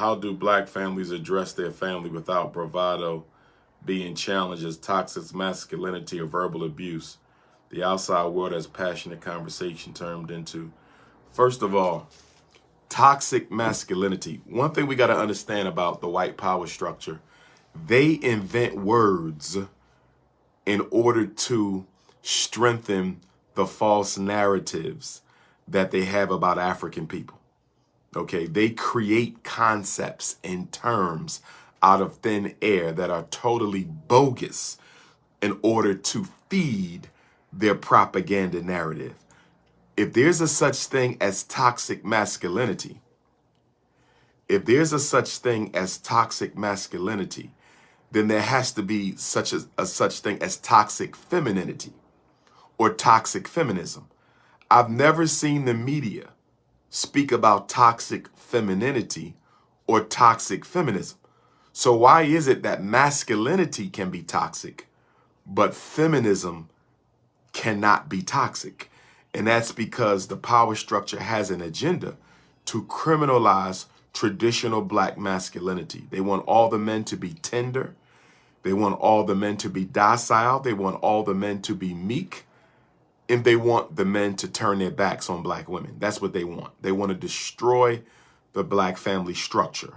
How do black families address their family without bravado being challenged as toxic masculinity or verbal abuse? The outside world has passionate conversation turned into. First of all, toxic masculinity. One thing we got to understand about the white power structure, they invent words in order to strengthen the false narratives that they have about African people. Okay, they create concepts and terms out of thin air that are totally bogus in order to feed their propaganda narrative. If there's a such thing as toxic masculinity, then there has to be such thing as toxic femininity or toxic feminism. I've never seen the media speak about toxic femininity or toxic feminism. So why is it that masculinity can be toxic, but feminism cannot be toxic? And that's because the power structure has an agenda to criminalize traditional black masculinity. They want all the men to be tender. They want all the men to be docile. They want all the men to be meek. And they want the men to turn their backs on black women. That's what they want. They want to destroy the black family structure.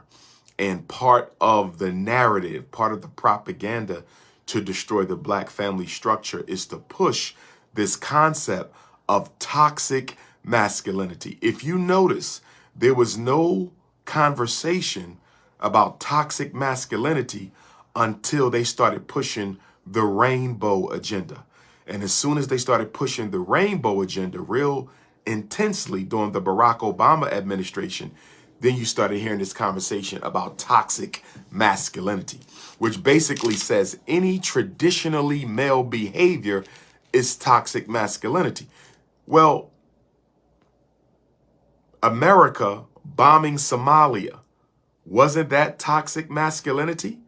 And part of the narrative, part of the propaganda to destroy the black family structure is to push this concept of toxic masculinity. If you notice, there was no conversation about toxic masculinity until they started pushing the rainbow agenda. And as soon as they started pushing the rainbow agenda real intensely during the Barack Obama administration, then you started hearing this conversation about toxic masculinity, which basically says any traditionally male behavior is toxic masculinity. Well, America bombing Somalia, wasn't that toxic masculinity?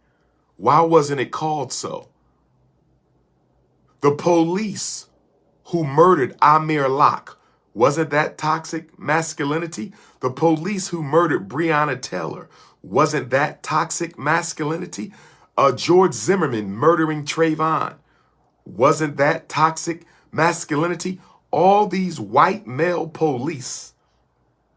Why wasn't it called so? The police who murdered Amir Locke, wasn't that toxic masculinity? The police who murdered Breonna Taylor, wasn't that toxic masculinity? George Zimmerman murdering Trayvon, wasn't that toxic masculinity? All these white male police,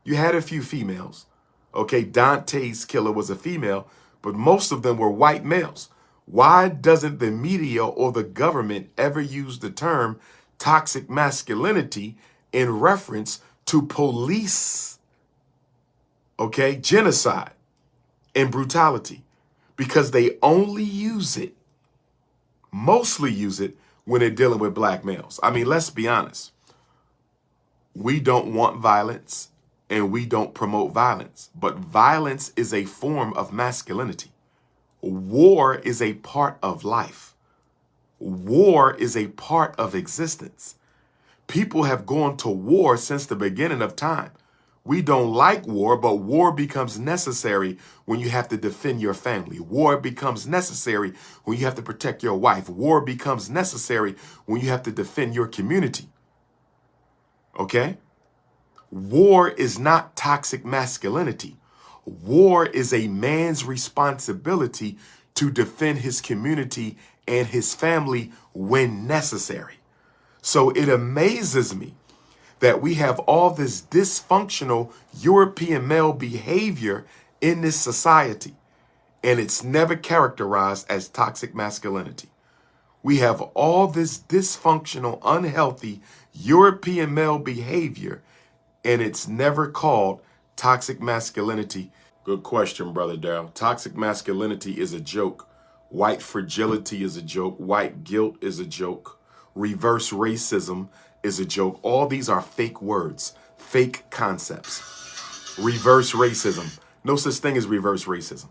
you had a few females. Okay, Dante's killer was a female, but most of them were white males. Why doesn't the media or the government ever use the term toxic masculinity in reference to police, okay, genocide and brutality? Because they only use it, mostly use it when they're dealing with black males. I mean, let's be honest. We don't want violence and we don't promote violence, but violence is a form of masculinity. War is a part of life. War is a part of existence. People have gone to war since the beginning of time. We don't like war, but war becomes necessary when you have to defend your family. War becomes necessary when you have to protect your wife. War becomes necessary when you have to defend your community. Okay? War is not toxic masculinity. War is a man's responsibility to defend his community and his family when necessary. So it amazes me that we have all this dysfunctional European male behavior in this society, and it's never characterized as toxic masculinity. We have all this dysfunctional, unhealthy European male behavior, and it's never called toxic masculinity. Good question, Brother Darryl. Toxic masculinity is a joke. White fragility is a joke. White guilt is a joke. Reverse racism is a joke. All these are fake words, fake concepts. Reverse racism. No such thing as reverse racism.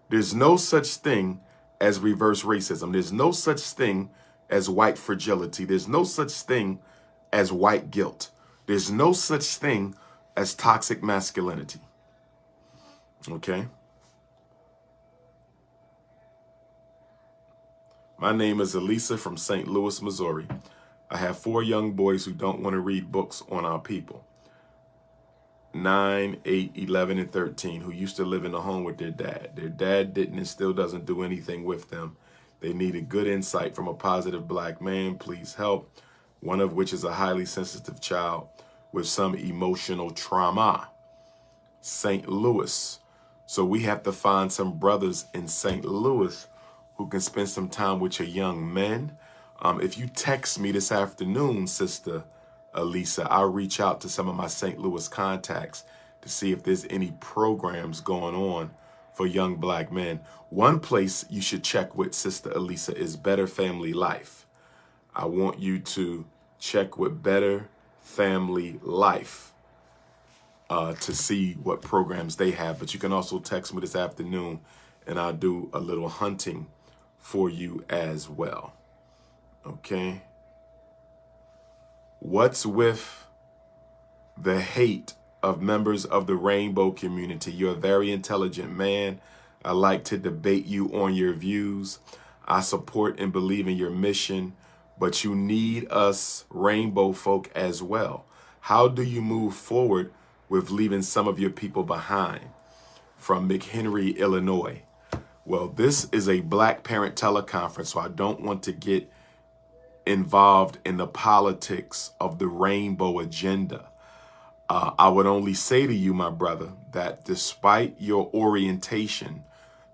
There's no such thing as reverse racism. There's no such thing as white fragility. There's no such thing as white guilt. There's no such thing as toxic masculinity. Okay? My name is Elisa from St. Louis, Missouri. I have 4 young boys who don't want to read books on our people. 9, 8, 11, and 13 who used to live in the home with their dad. Their dad didn't and still doesn't do anything with them. They needed good insight from a positive black man. Please help. One of which is a highly sensitive child with some emotional trauma. St. Louis. So we have to find some brothers in St. Louis who can spend some time with your young men. If you text me this afternoon, Sister Elisa, I'll reach out to some of my St. Louis contacts to see if there's any programs going on for young black men. One place you should check with, Sister Elisa, is Better Family Life. I want you to check with Better Family Life to see what programs they have. But you can also text me this afternoon and I'll do a little hunting for you as well. Okay. What's with the hate of members of the rainbow community? You're a very intelligent man. I like to debate you on your views. I support and believe in your mission, but you need us rainbow folk as well. How do you move forward with leaving some of your people behind? From McHenry, Illinois. Well, this is a Black Parent Teleconference, so I don't want to get involved in the politics of the rainbow agenda. I would only say to you, my brother, that despite your orientation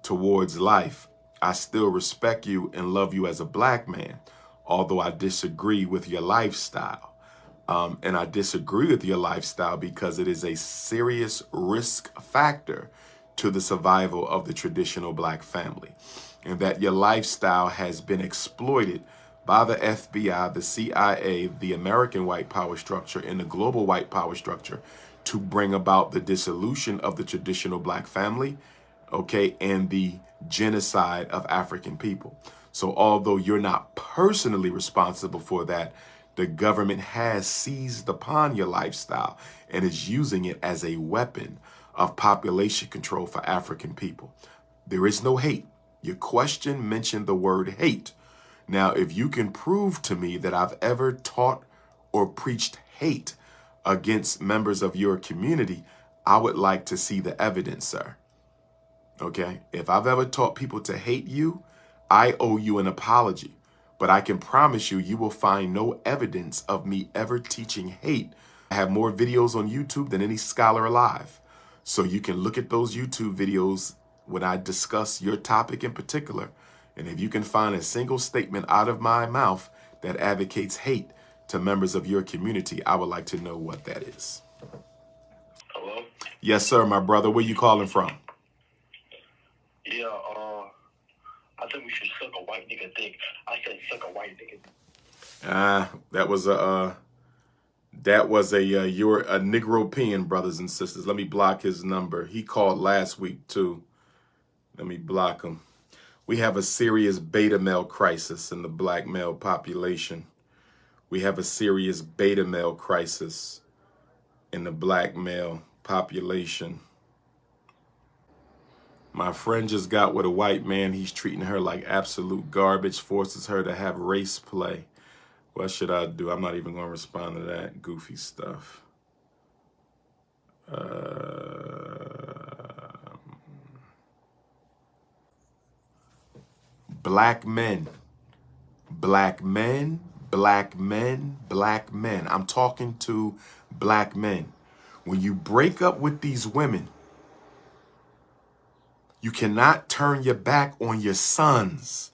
towards life, I still respect you and love you as a black man, although I disagree with your lifestyle. And I disagree with your lifestyle because it is a serious risk factor to the survival of the traditional black family, and that your lifestyle has been exploited by the FBI, the CIA, the American white power structure, and the global white power structure to bring about the dissolution of the traditional black family, okay, and the genocide of African people. So although you're not personally responsible for that, the government has seized upon your lifestyle and is using it as a weapon of population control for African people. There is no hate. Your question mentioned the word hate. Now, if you can prove to me that I've ever taught or preached hate against members of your community, I would like to see the evidence, sir. Okay? If I've ever taught people to hate you, I owe you an apology. But I can promise you, you will find no evidence of me ever teaching hate. I have more videos on YouTube than any scholar alive. So you can look at those YouTube videos when I discuss your topic in particular. And if you can find a single statement out of my mouth that advocates hate to members of your community, I would like to know what that is. Hello? Yes, sir, my brother. Where you calling from? Yeah, I think we should suck a white nigga dick. I said suck a white nigga. That was a you're a Negropean, brothers and sisters. Let me block his number. He called last week too. Let me block him. We have a serious beta male crisis in the black male population. We have a serious beta male crisis in the black male population. My friend just got with a white man. He's treating her like absolute garbage, forces her to have race play. What should I do? I'm not even going to respond to that goofy stuff. Black men, black men, black men, black men. I'm talking to black men. When you break up with these women, you cannot turn your back on your sons.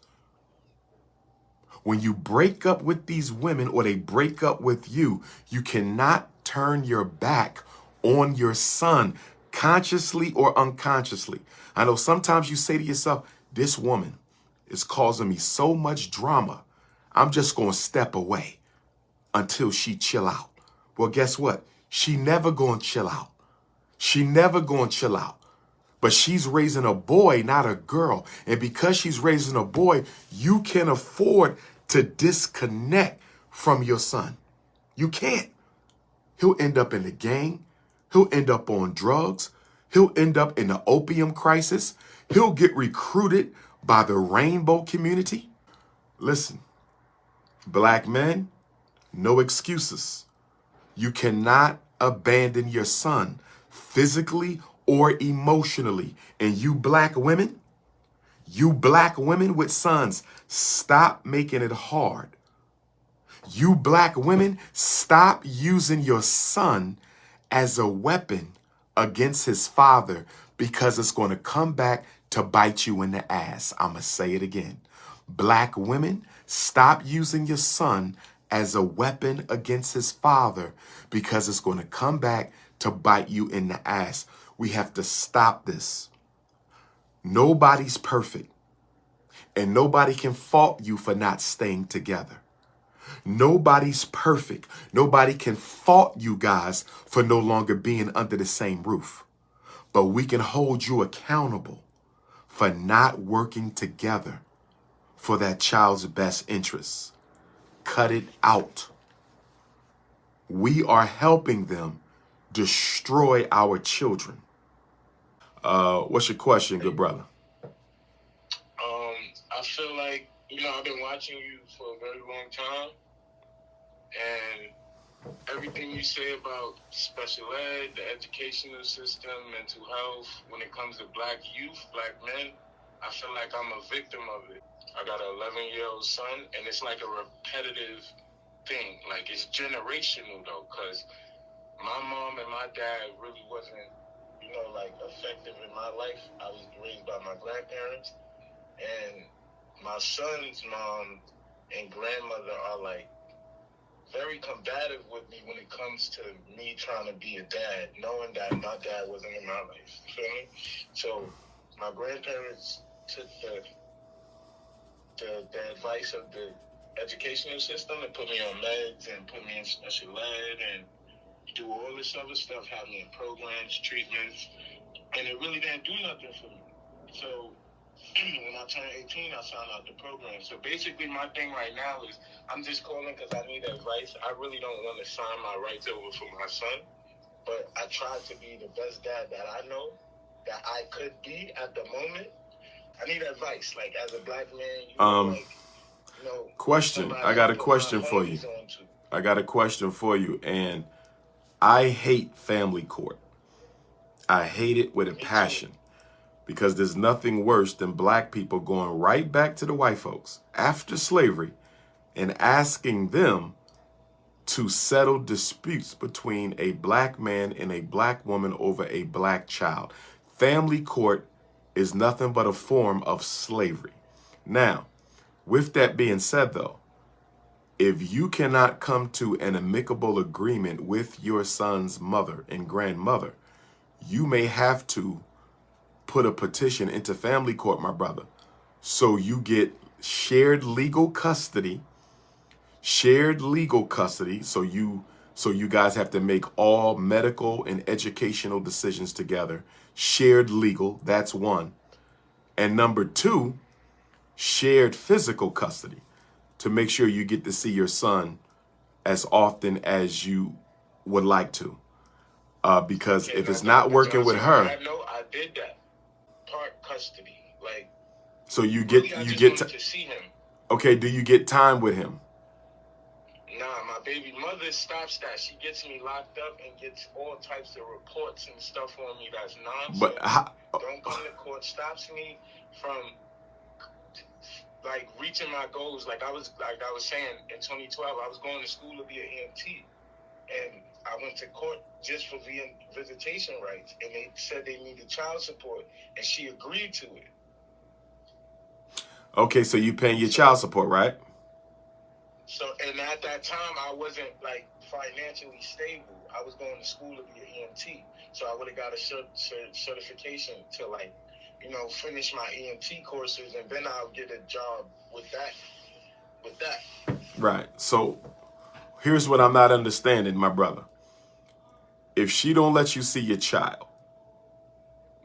When you break up with these women or they break up with you, you cannot turn your back on your son, consciously or unconsciously. I know sometimes you say to yourself, this woman is causing me so much drama. I'm just going to step away until she chill out. Well, guess what? She never going to chill out. She never going to chill out. But she's raising a boy, not a girl. And because she's raising a boy, you can afford to disconnect from your son. You can't. He'll end up in the gang. He'll end up on drugs. He'll end up in the opium crisis. He'll get recruited by the rainbow community. Listen, black men, no excuses. You cannot abandon your son physically or emotionally. And you black women with sons, stop making it hard. You black women, stop using your son as a weapon against his father, because it's going to come back to bite you in the ass. I'm going to say it again. Black women, stop using your son as a weapon against his father, because it's going to come back to bite you in the ass. We have to stop this. Nobody's perfect, and nobody can fault you for not staying together. Nobody's perfect. Nobody can fault you guys for no longer being under the same roof. But we can hold you accountable for not working together for that child's best interests. Cut it out. We are helping them destroy our children. What's your question, good brother? I feel like, I've been watching you for a very long time, and everything you say about special ed, the educational system, mental health, when it comes to black youth, black men, I feel like I'm a victim of it. I got an 11-year-old son, and it's like a repetitive thing. Like, it's generational, though, because my mom and my dad really wasn't, effective in my life. I was raised by my grandparents, and my son's mom and grandmother are, very combative with me when it comes to me trying to be a dad, knowing that my dad wasn't in my life. You feel me? So my grandparents took the advice of the educational system and put me on meds and put me in special ed and do all this other stuff, have me in programs, treatments, and it really didn't do nothing for me. So when I turned 18, I signed out the program. So basically my thing right now is I'm just calling because I need advice. I really don't want to sign my rights over for my son, but I tried to be the best dad that I know that I could be at the moment. I need advice, as a black man, question. I got a question for you. And I hate family court. I hate it with a passion, because there's nothing worse than black people going right back to the white folks after slavery and asking them to settle disputes between a black man and a black woman over a black child. Family court is nothing but a form of slavery. Now, with that being said, though, if you cannot come to an amicable agreement with your son's mother and grandmother, you may have to put a petition into family court, my brother, so you get shared legal custody. So you guys have to make all medical and educational decisions together. Shared legal, that's one. And number two, shared physical custody, to make sure you get to see your son as often as you would like to. Because if it's not working with her, I did that part custody. So you really, get to see him. Okay, do you get time with him? Nah, my baby mother stops that. She gets me locked up and gets all types of reports and stuff on me that's nonsense. But don't come to court. Stops me from reaching my goals. Like I was saying, in 2012, I was going to school to be an EMT, and I went to court just for visitation rights, and they said they needed child support, and she agreed to it. Okay, so you paying your child support, right? So, and at that time, I wasn't financially stable. I was going to school to be an EMT, so I would have got a certification to finish my EMT courses, and then I'll get a job with that. Right. So here's what I'm not understanding, my brother. If she don't let you see your child,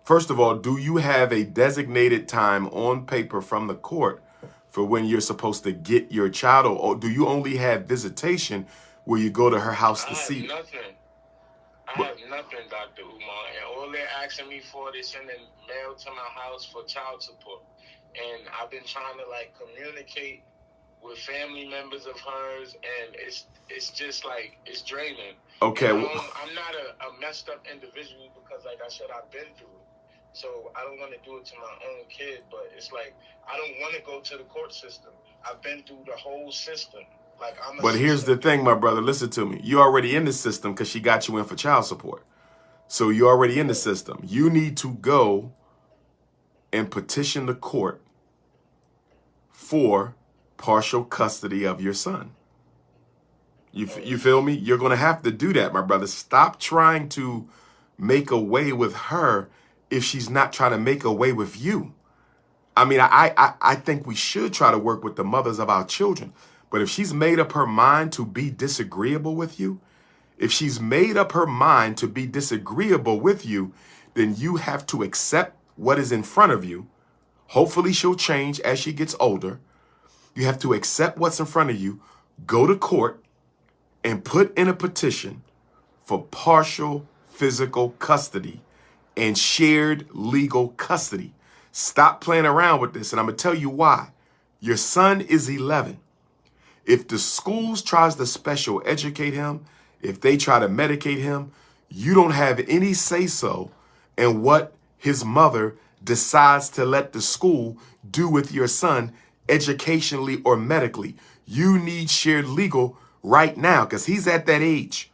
first of all, do you have a designated time on paper from the court for when you're supposed to get your child, or do you only have visitation where you go to her house to see? I have nothing, Dr. Umar, and all they're asking me for, they're sending mail to my house for child support. And I've been trying to communicate with family members of hers, and it's just like, it's draining. Okay. And I'm not a messed up individual because, like I said, I've been through it. So I don't want to do it to my own kid, but it's like, I don't want to go to the court system. I've been through the whole system. Like, I'm a But here's the thing, my brother. Listen to me. You're already in the system because she got you in for child support. So you're already in the system. You need to go and petition the court for partial custody of your son. You feel me? You're going to have to do that, my brother. Stop trying to make a way with her if she's not trying to make a way with you. I mean, I think we should try to work with the mothers of our children. But if she's made up her mind to be disagreeable with you, if she's made up her mind to be disagreeable with you, then you have to accept what is in front of you. Hopefully she'll change as she gets older. You have to accept what's in front of you, go to court, and put in a petition for partial physical custody and shared legal custody. Stop playing around with this, and I'm going to tell you why. Your son is 11. If the schools tries to special educate him, if they try to medicate him, you don't have any say-so in what his mother decides to let the school do with your son educationally or medically. You need shared legal right now because he's at that age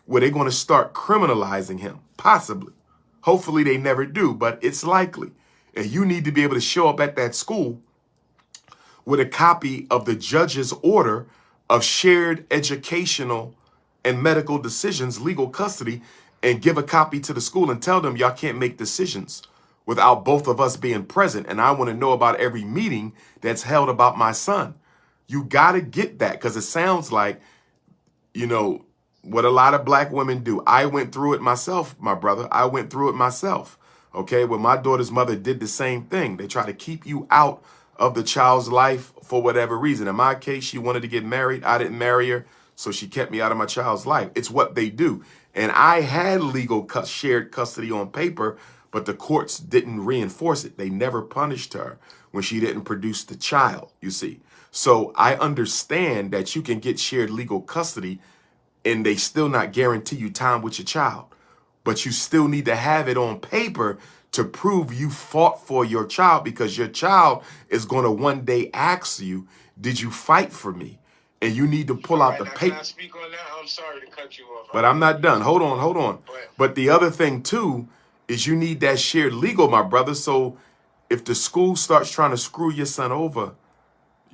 where they're going to start criminalizing him, possibly. Hopefully they never do, but it's likely. And you need to be able to show up at that school with a copy of the judge's order of shared educational and medical decisions, legal custody, and give a copy to the school and tell them y'all can't make decisions without both of us being present. And I want to know about every meeting that's held about my son. You got to get that because it sounds like, you know, what a lot of black women do. I went through it myself, my brother. I went through it myself. Okay, well, my daughter's mother did the same thing. They try to keep you out of the child's life for whatever reason. In my case, she wanted to get married. I didn't marry her, so she kept me out of my child's life. It's what they do. And I had legal shared custody on paper, but the courts didn't reinforce it. They never punished her when she didn't produce the child, you see. So I understand that you can get shared legal custody and they still not guarantee you time with your child. But you still need to have it on paper to prove you fought for your child, because your child is going to one day ask you, did you fight for me? And you need to pull out the paper. Can I speak on that? I'm sorry to cut you off. But I'm not done. Hold on. But the other thing, too, is you need that shared legal, my brother. So if the school starts trying to screw your son over,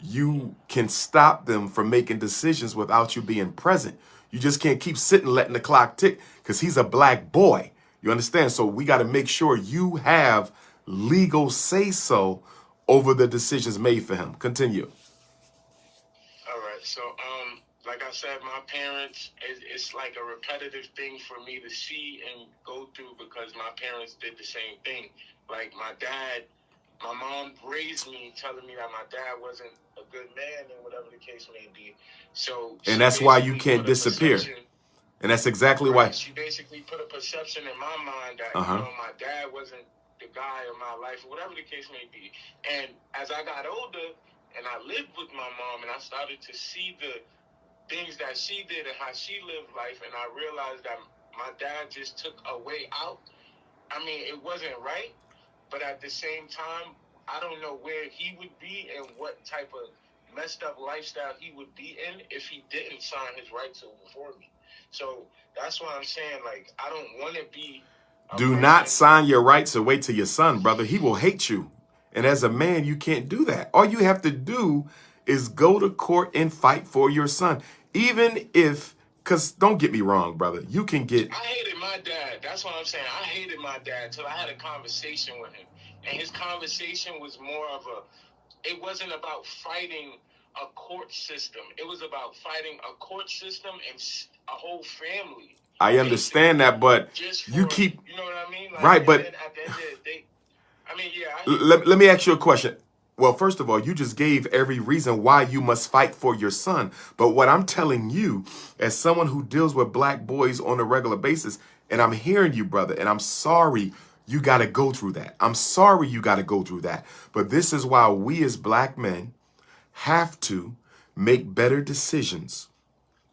you can stop them from making decisions without you being present. You just can't keep sitting letting the clock tick because he's a black boy. You understand? So we got to make sure you have legal say-so over the decisions made for him. Continue. All right. So, like I said, my parents, it's like a repetitive thing for me to see and go through because my parents did the same thing. Like my mom raised me telling me that my dad wasn't a good man and whatever the case may be. So, and that's why you can't disappear. And that's exactly why. She basically put a perception in my mind that, you know, my dad wasn't the guy of my life, or whatever the case may be. And as I got older and I lived with my mom and I started to see the things that she did and how she lived life, and I realized that my dad just took a way out. I mean, it wasn't right, but at the same time, I don't know where he would be and what type of messed up lifestyle he would be in if he didn't sign his rights over for me. So that's why I'm saying, like, I don't want to be. Do not sign your rights away to your son, brother. He will hate you. And as a man, you can't do that. All you have to do is go to court and fight for your son. Even if, because don't get me wrong, brother, you can get. I hated my dad. That's what I'm saying. I hated my dad until I had a conversation with him. And his conversation was more of it wasn't about fighting a court system. It was about fighting a court system and a whole family. I understand that, but you keep. You know what I mean? Like, right, but. At the end of the day, I mean, yeah. Let me ask you a question. Well, first of all, you just gave every reason why you must fight for your son. But what I'm telling you, as someone who deals with black boys on a regular basis, and I'm hearing you, brother, and I'm sorry you got to go through that. I'm sorry you got to go through that. But this is why we as black men have to make better decisions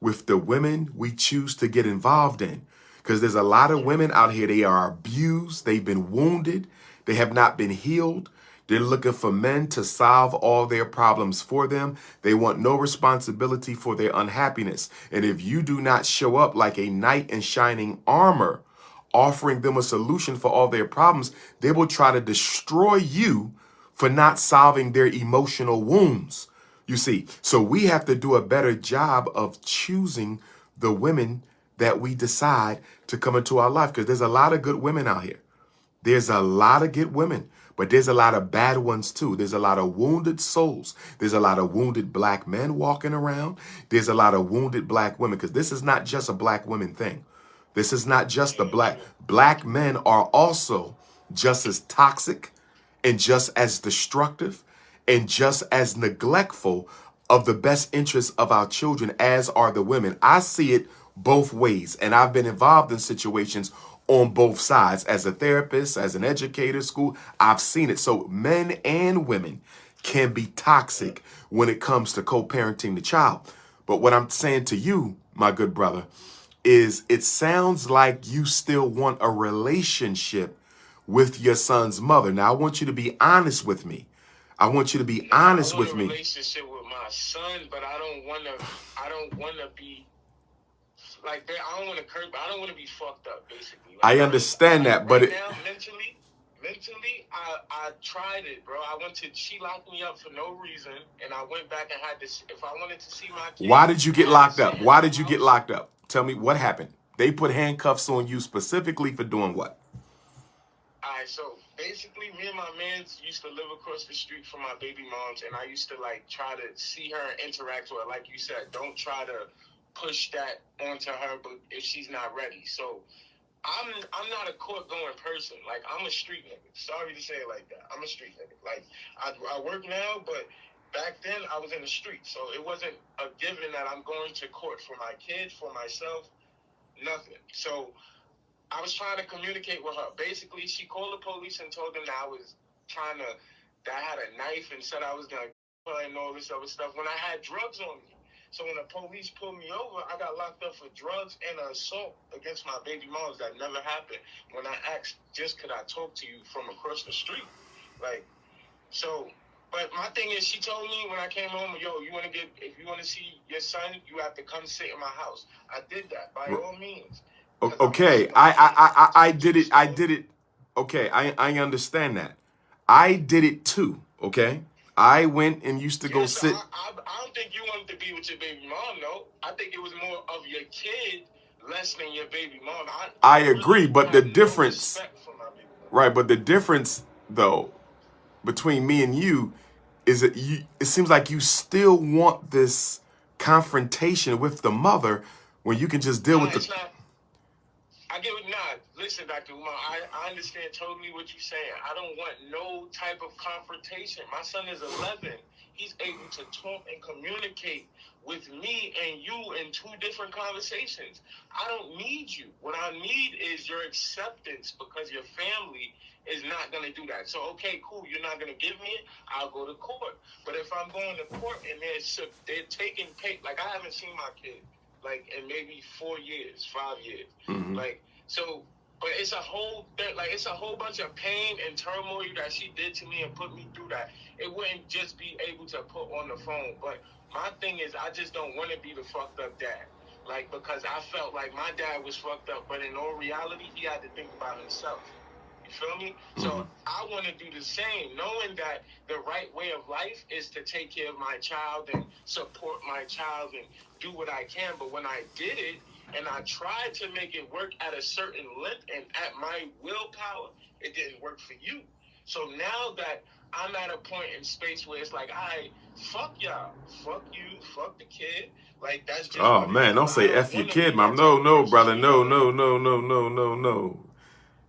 with the women we choose to get involved in. Because there's a lot of women out here, they are abused, they've been wounded, they have not been healed. They're looking for men to solve all their problems for them. They want no responsibility for their unhappiness. And if you do not show up like a knight in shining armor, offering them a solution for all their problems, they will try to destroy you for not solving their emotional wounds. You see, so we have to do a better job of choosing the women that we decide to come into our life, because there's a lot of good women out here. There's a lot of good women, but there's a lot of bad ones too. There's a lot of wounded souls. There's a lot of wounded black men walking around. There's a lot of wounded black women, because this is not just a black women thing. This is not just the black men are also just as toxic and just as destructive and just as neglectful of the best interests of our children as are the women. I see it both ways, and I've been involved in situations on both sides. As a therapist, as an educator, school, I've seen it. So men and women can be toxic when it comes to co-parenting the child. But what I'm saying to you, my good brother, is it sounds like you still want a relationship with your son's mother. Now, I want you to be honest with me. I want you to be honest with me. I want a relationship with my son, but I don't want to be like that. I don't want to curb. I don't want to be fucked up, basically. Like, I understand that, but now, mentally, I tried it, bro. She locked me up for no reason, and I went back and had this. If I wanted to see my kid. Why did you get locked up? Why did you get locked up? Tell me what happened. They put handcuffs on you specifically for doing what? All right, so basically, me and my mans used to live across the street from my baby moms, and I used to like try to see her and interact with her. Like you said, don't try to push that onto her, but if she's not ready. So I'm not a court going person. Like, I'm a street nigga. Sorry to say it like that. I'm a street nigga. Like, I work now, but back then I was in the street. So it wasn't a given that I'm going to court for my kids, for myself, nothing. So I was trying to communicate with her. Basically, she called the police and told them that that I had a knife and said I was going to kill her and all this other stuff when I had drugs on me. So when the police pulled me over, I got locked up for drugs and an assault against my baby moms. That never happened. When I asked, just could I talk to you from across the street? Like, so, but my thing is, she told me when I came home, yo, if you want to see your son, you have to come sit in my house. I did that by all means. Okay, I did it. Okay, I understand that. I did it too, okay? I went and used to go sit. I don't think you wanted to be with your baby mom, no. I think it was more of your kid, less than your baby mom. I agree, but the difference, right? But the difference, though, between me and you is that it seems like you still want this confrontation with the mother when you can just deal with the. I get it. Nah, listen, Dr. Umar, I understand totally what you're saying. I don't want no type of confrontation. My son is 11. He's able to talk and communicate with me and you in two different conversations. I don't need you. What I need is your acceptance, because your family is not going to do that. So, okay, cool, you're not going to give me it, I'll go to court. But if I'm going to court and they're taking pay, like, I haven't seen my kid like in maybe 4 years, 5 years. Mm-hmm. Like, so, but it's a whole bunch of pain and turmoil that she did to me and put me through that. It wouldn't just be able to put on the phone. But my thing is, I just don't want to be the fucked up dad. Like, because I felt like my dad was fucked up, but in all reality, he had to think about himself. You feel me? Mm-hmm. So I want to do the same, knowing that the right way of life is to take care of my child and support my child and do what I can. But when I did it and I tried to make it work at a certain length and at my willpower, it didn't work for you. So now that I'm at a point in space where it's like, fuck y'all, fuck you, fuck the kid. Like, that's just. Oh man, don't say F your kid, mom. No, brother. No.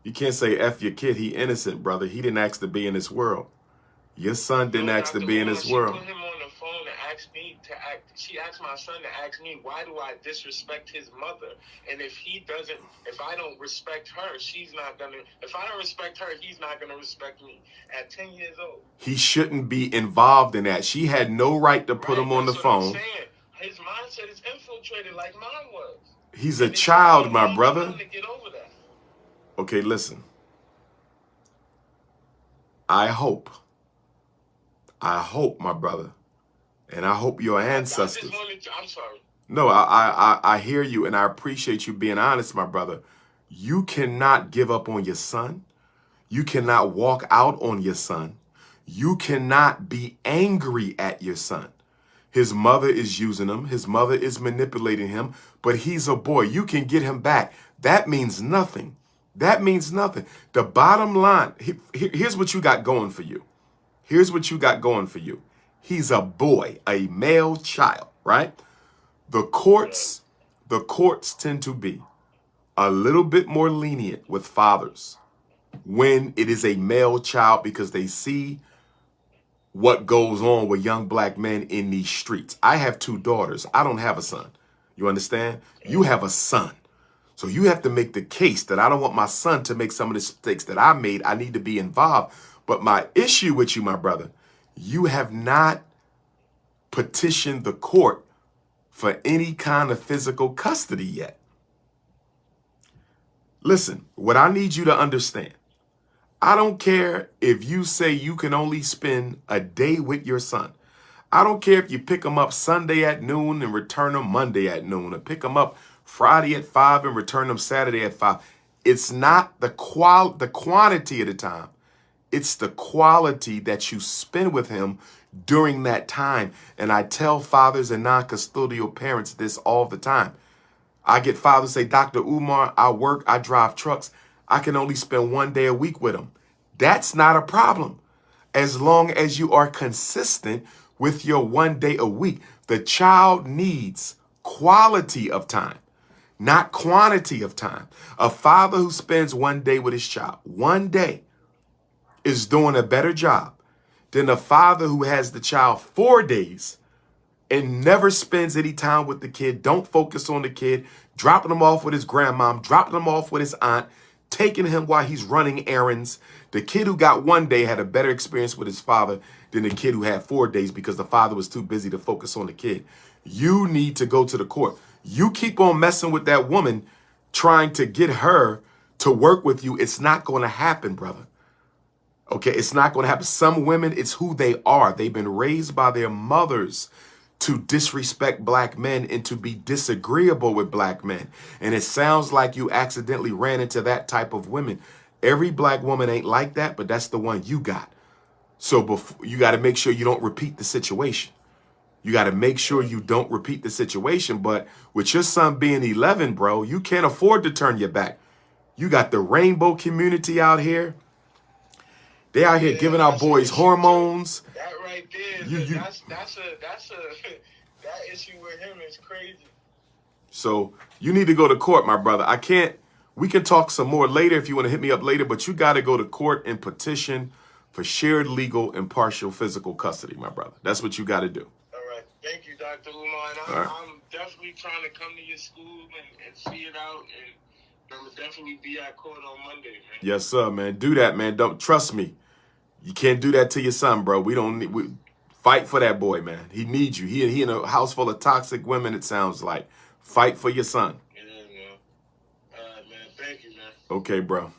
You can't say F your kid. He innocent, brother. He didn't ask to be in this world. Your son didn't ask to be in this world. She put him on the phone and asked me to act. She asked my son to ask me, why do I disrespect his mother? And if I don't respect her, she's not gonna. If I don't respect her, he's not gonna respect me. At 10 years old, he shouldn't be involved in that. She had no right to put him on the phone. I'm saying. His mindset is infiltrated like mine was. He's a child, my brother. To get over that. Okay, listen. I hope, my brother, and I hope your ancestors. I'm sorry. No, I hear you, and I appreciate you being honest, my brother. You cannot give up on your son. You cannot walk out on your son. You cannot be angry at your son. His mother is using him. His mother is manipulating him, but he's a boy. You can get him back. That means nothing. That means nothing. The bottom line, here's what you got going for you. Here's what you got going for you. He's a boy, a male child, right? The courts tend to be a little bit more lenient with fathers when it is a male child because they see what goes on with young black men in these streets. I have 2 daughters. I don't have a son. You understand? You have a son. So you have to make the case that I don't want my son to make some of the mistakes that I made. I need to be involved. But my issue with you, my brother, you have not petitioned the court for any kind of physical custody yet. Listen, what I need you to understand, I don't care if you say you can only spend a day with your son. I don't care if you pick him up Sunday at noon and return him Monday at noon, or pick him up Friday at 5 and return him Saturday at 5. It's not the quantity of the time. It's the quality that you spend with him during that time. And I tell fathers and non-custodial parents this all the time. I get fathers say, Dr. Umar, I work, I drive trucks. I can only spend 1 day a week with him. That's not a problem. As long as you are consistent with your 1 day a week, the child needs quality of time, not quantity of time. A father who spends 1 day with his child, 1 day, is doing a better job than a father who has the child 4 days and never spends any time with the kid, don't focus on the kid, dropping him off with his grandmom, dropping him off with his aunt, taking him while he's running errands. The kid who got 1 day had a better experience with his father than the kid who had 4 days because the father was too busy to focus on the kid. You need to go to the court. You keep on messing with that woman, trying to get her to work with you. It's not going to happen, brother. Okay, it's not going to happen. Some women, it's who they are. They've been raised by their mothers to disrespect black men and to be disagreeable with black men. And it sounds like you accidentally ran into that type of women. Every black woman ain't like that, but that's the one you got. So you got to make sure you don't repeat the situation. You got to make sure you don't repeat the situation. But with your son being 11, bro, you can't afford to turn your back. You got the rainbow community out here. They out here giving our boys hormones. That right there, that issue with him is crazy. So you need to go to court, my brother. We can talk some more later if you want to hit me up later, but you got to go to court and petition for shared legal and partial physical custody, my brother. That's what you got to do. All right. Thank you, Dr. Umar. And I'm definitely trying to come to your school and see it out, and I'm going to definitely be at court on Monday, man. Yes, sir, man. Do that, man. Don't trust me. You can't do that to your son, bro. We fight for that boy, man. He needs you. He in a house full of toxic women, it sounds like. Fight for your son. Yeah, man. All right, man. Thank you, man. Okay, bro.